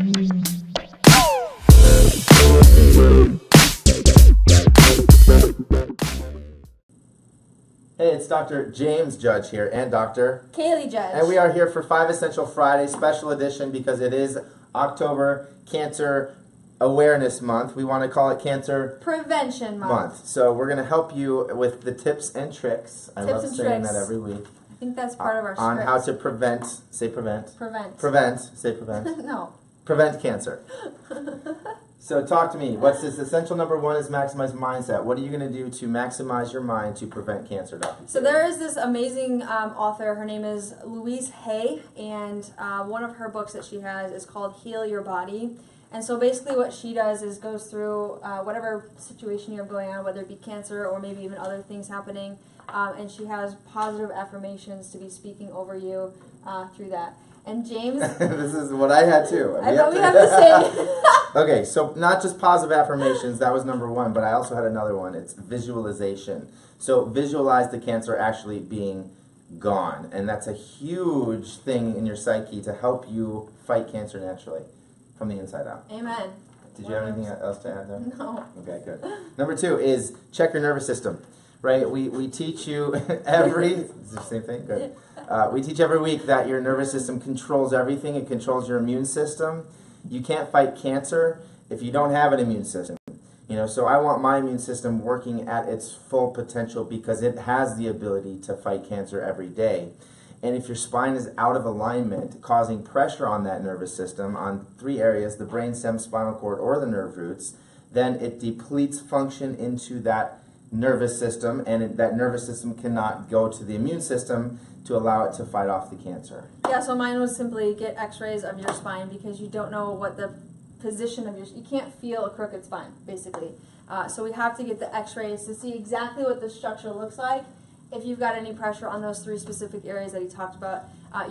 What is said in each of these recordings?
Hey, it's Dr. James Judge here and Dr. Kalie Judge. And we are here for 5 Essential Friday special edition because it is October Cancer Awareness Month. We want to call it Cancer Prevention Month. So we're going to help you with the tips and tricks. I love saying that every week. I think that's part of our on script. how to prevent, say prevent. Prevent. Say prevent. No. Prevent cancer. So talk to me. What's this? Essential number 1 is maximize mindset. What are you going to do to maximize your mind to prevent cancer, Dr. So there is this amazing author. Her name is Louise Hay, and one of her books that she has is called Heal Your Body. And so basically what she does is goes through whatever situation you have going on, whether it be cancer or maybe even other things happening, and she has positive affirmations to be speaking over you through that. And James... This is what I had too. I know we have the same. Okay, so not just positive affirmations, that was number 1, but I also had another one. It's visualization. So visualize the cancer actually being gone. And that's a huge thing in your psyche to help you fight cancer naturally from the inside out. Amen. Did you have anything else to add there? No. Okay, good. Number 2 is check your nervous system. Right? We teach you every... Is it the same thing? Good. We teach every week that your nervous system controls everything. It controls your immune system. You can't fight cancer if you don't have an immune system. You know, so I want my immune system working at its full potential because it has the ability to fight cancer every day. And if your spine is out of alignment, causing pressure on that nervous system, on 3 areas, the brain, stem, spinal cord, or the nerve roots, then it depletes function into that nervous system, and that nervous system cannot go to the immune system to allow it to fight off the cancer. Yeah, so mine was simply get x-rays of your spine because you don't know what the position of you can't feel a crooked spine, basically. So we have to get the x-rays to see exactly what the structure looks like. If you've got any pressure on those 3 specific areas that he talked about,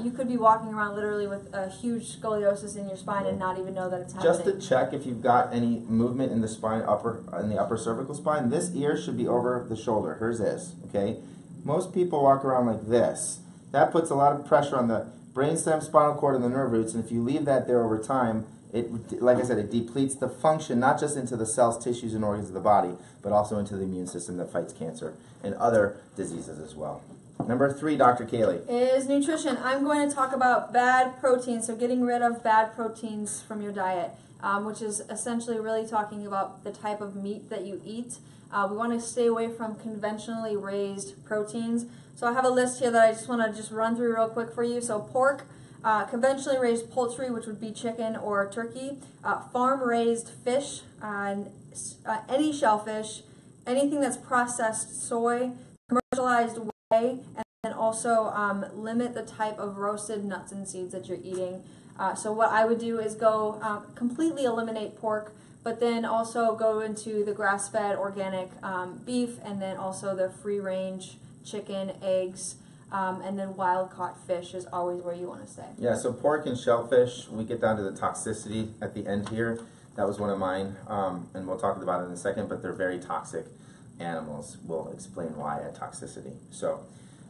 you could be walking around literally with a huge scoliosis in your spine and not even know that it's happening. Just to check if you've got any movement in the spine, in the upper cervical spine, this ear should be over the shoulder. Hers is, okay? Most people walk around like this. That puts a lot of pressure on the brainstem, spinal cord, and the nerve roots, and if you leave that there over time, it, like I said, it depletes the function, not just into the cells, tissues, and organs of the body, but also into the immune system that fights cancer and other diseases as well. Number 3, Dr. Kalie. Is nutrition. I'm going to talk about bad proteins, so getting rid of bad proteins from your diet, which is essentially really talking about the type of meat that you eat. We want to stay away from conventionally raised proteins. So I have a list here that I just want to run through real quick for you. So pork, conventionally raised poultry, which would be chicken or turkey, farm-raised fish, any shellfish, anything that's processed soy, commercialized whey, and then also limit the type of roasted nuts and seeds that you're eating. So what I would do is go completely eliminate pork, but then also go into the grass-fed organic beef, and then also the free-range chicken, eggs, and then wild-caught fish is always where you want to stay. Yeah, so pork and shellfish, we get down to the toxicity at the end here. That was one of mine, and we'll talk about it in a second, but they're very toxic animals. We'll explain why at toxicity. So,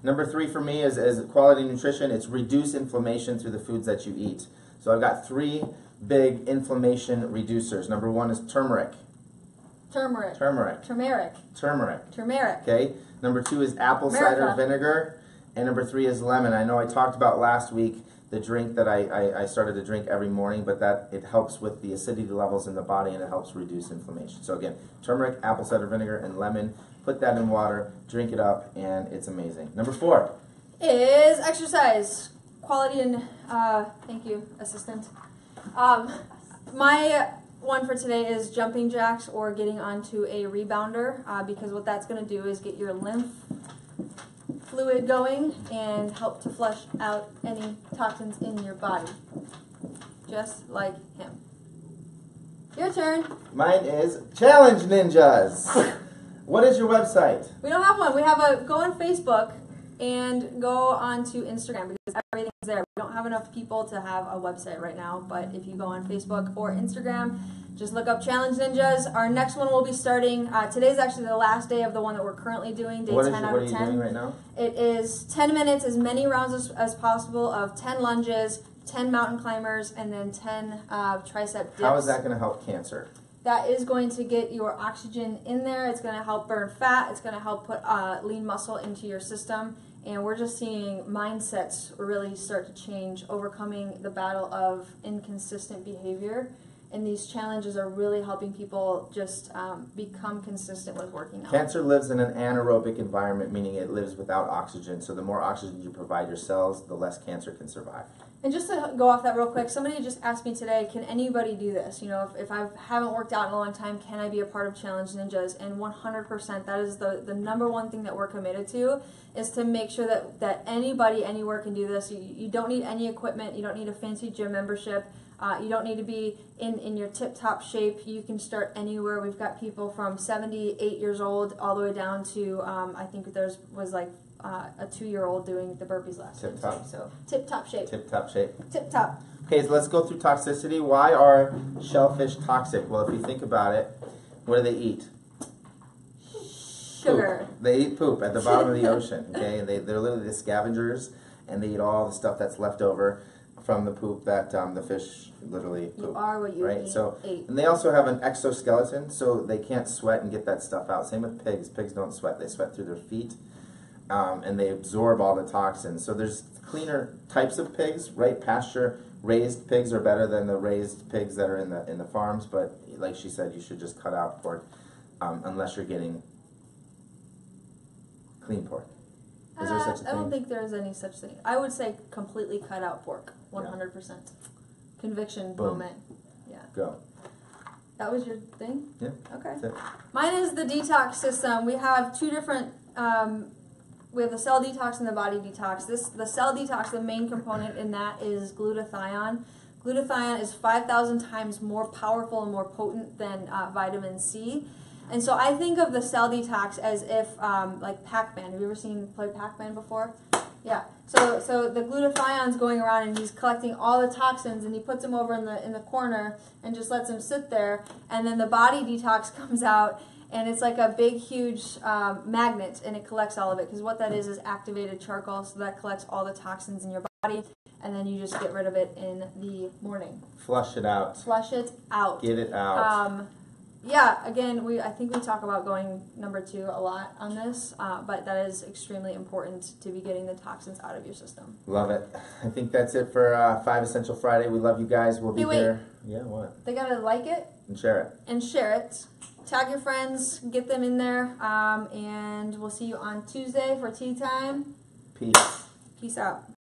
number 3 for me is quality nutrition. It's reduce inflammation through the foods that you eat. So I've got 3 big inflammation reducers. Number 1 is turmeric. Turmeric. Okay. Number 2 is apple cider vinegar. And number 3 is lemon. I know I talked about last week the drink that I started to drink every morning, but that it helps with the acidity levels in the body and it helps reduce inflammation. So again, turmeric, apple cider vinegar, and lemon. Put that in water, drink it up, and it's amazing. Number 4 is exercise. Quality and thank you, assistant. My one for today is jumping jacks or getting onto a rebounder because what that's going to do is get your lymph fluid going and help to flush out any toxins in your body, just like him. Your turn. Mine is Challenge Ninjas. What is your website? We don't have one. We have go on Facebook and go on to Instagram because everything's there. We don't have enough people to have a website right now, but if you go on Facebook or Instagram, just look up Challenge Ninjas. Our next one will be starting, today's actually the last day of the one that we're currently doing, day 10 out of 10. What are you doing right now? It is 10 minutes, as many rounds as possible of 10 lunges, 10 mountain climbers, and then 10 tricep dips. How is that going to help cancer? That is going to get your oxygen in there. It's going to help burn fat. It's going to help put lean muscle into your system. And we're just seeing mindsets really start to change, overcoming the battle of inconsistent behavior. And these challenges are really helping people just become consistent with working out. Cancer lives in an anaerobic environment, meaning it lives without oxygen. So the more oxygen you provide your cells, the less cancer can survive. And just to go off that real quick, somebody just asked me today, can anybody do this? You know, if I haven't worked out in a long time, can I be a part of Challenge Ninjas? And 100%, that is the number one thing that we're committed to, is to make sure that anybody, anywhere can do this. You don't need any equipment. You don't need a fancy gym membership. You don't need to be in your tip-top shape. You can start anywhere. We've got people from 78 years old all the way down to, I think was like a 2-year-old doing the burpees last time. Tip-top. So tip-top shape. Tip-top shape. Tip-top. Okay, so let's go through toxicity. Why are shellfish toxic? Well, if you think about it, what do they eat? Sugar. Poop. They eat poop at the bottom of the ocean, okay? And they're literally the scavengers, and they eat all the stuff that's left over from the poop that the fish literally poop. You are what you right? eat. So, and they also have an exoskeleton, so they can't sweat and get that stuff out. Same with pigs. Pigs don't sweat. They sweat through their feet, and they absorb all the toxins. So there's cleaner types of pigs, right? Pasture-raised pigs are better than the raised pigs that are in the farms, but like she said, you should just cut out pork unless you're getting clean pork. Is there such a thing? I don't think there's any such thing. I would say completely cut out pork, 100%. Yeah. Conviction Boom. moment. Yeah. Go. That was your thing? Yeah. Okay. That's it. Mine is the detox system. We have two different, we have the cell detox and the body detox. The cell detox, the main component in that is glutathione. Glutathione is 5,000 times more powerful and more potent than vitamin C. And so I think of the cell detox as if, like Pac-Man. Have you ever played Pac-Man before? Yeah. So the glutathione's going around and he's collecting all the toxins and he puts them over in the corner and just lets them sit there. And then the body detox comes out and it's like a big, huge magnet and it collects all of it. Because what that is activated charcoal, so that collects all the toxins in your body. And then you just get rid of it in the morning. Flush it out. Flush it out. Get it out. Yeah, again, I think we talk about going number 2 a lot on this, but that is extremely important to be getting the toxins out of your system. Love it. I think that's it for 5 Essential Friday. We love you guys. We'll be here. Yeah, what? They gotta like it. And share it. And share it. Tag your friends, get them in there, and we'll see you on Tuesday for tea time. Peace. Peace out.